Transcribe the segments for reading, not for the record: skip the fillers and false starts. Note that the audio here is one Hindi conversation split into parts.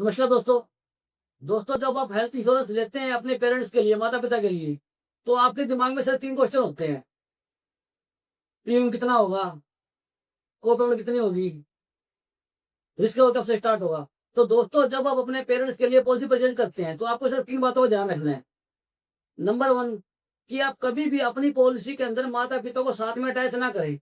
नमस्कार दोस्तों। दोस्तों, जब आप हेल्थ इंश्योरेंस लेते हैं अपने पेरेंट्स के लिए, माता-पिता के लिए, तो आपके दिमाग में सिर्फ 3 क्वेश्चन होते हैं। प्रीमियम कितना होगा? को-पेमेंट कितनी होगी? रिस्क लेवल कब से स्टार्ट होगा? तो दोस्तों, जब आप अपने पेरेंट्स के लिए पॉलिसी परचेज़ करते हैं, तो आपको सिर्फ 3 बातों का ध्यान रखना है। नंबर 1, कि आप कभी भी अपनी पॉलिसी के अंदर माता-पिता को साथ में अटैच ना करें।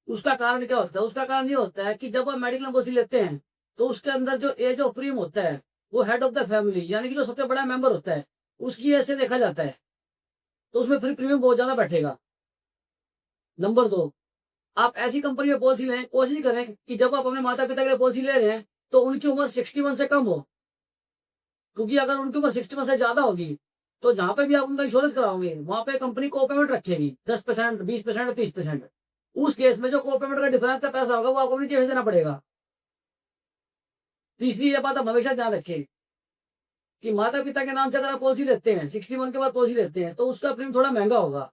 उसका कारण क्या होता है? उसका कारण ये होता है कि जब आप मेडिक्लेम पॉलिसी लेते हैं, तो उसके अंदर जो एज ऑफ प्रीमियम होता है, वो हेड ऑफ द फैमिली यानी कि जो सबसे बड़ा मेंबर होता है, उसकी एज से देखा जाता है। तो उसमें फिर प्रीमियम बहुत ज़्यादा बैठेगा। नंबर 2, आप ऐसी कंपनी में पॉलिसी लें, कोशिश करें कि जब आप अपने माता-पिता के लिए पॉलिसी ले रहे हैं, तो उनकी उम्र 61 से कम हो। क्योंकि अगर उनकी उम्र 61 से ज़्यादा होगी, तो जहाँ पे भी आप उनका इंश्योरेंस कराओगे, वहाँ पे कंपनी को-पेमेंट रखेगी 10%, 20%, 30%। उस केस में जो को-पेमेंट का डिफरेंस का पैसा होगा, वो आपको अपनी जेब से देना पड़ेगा। तीसरी ये बात आप हमेशा ध्यान रखें कि माता-पिता के नाम से अगर आप पॉलिसी लेते हैं, 61 के बाद पॉलिसी लेते हैं, तो उसका प्रीमियम थोड़ा महँगा होगा।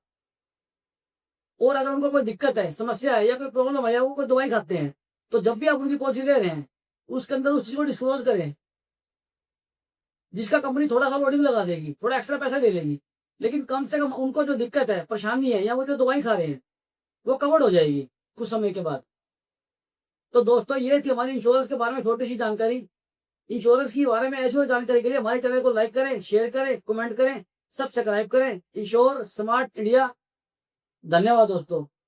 और अगर उनको कोई दिक्कत है, समस्या है या कोई प्रॉब्लम है या वो कोई दवाई खाते हैं, तो जब भी आप उनकी पॉलिसी ले रहे हैं, उसके अंदर उस चीज़ को डिस्क्लोज़ करें, जिसका कंपनी थोड़ा-सा लोडिंग लगा देगी, थोड़ा एक्स्ट्रा पैसा ले लेगी। लेकिन कम से कम उनको जो दिक्कत है, परेशानी है या वो जो दवाई खा रहे हैं, वो कवर्ड हो जाएगी कुछ समय के बाद। तो दोस्तों, ये थी हमारी इंश्योरेंस के बारे में छोटी-सी जानकारी। इंश्योरेंस के बारे में ऐसी और जानकारी के लिए हमारे चैनल को लाइक करें, शेयर करें, कमेंट करें, सब्सक्राइब करें। Ensure smart India. धन्यवाद दोस्तों।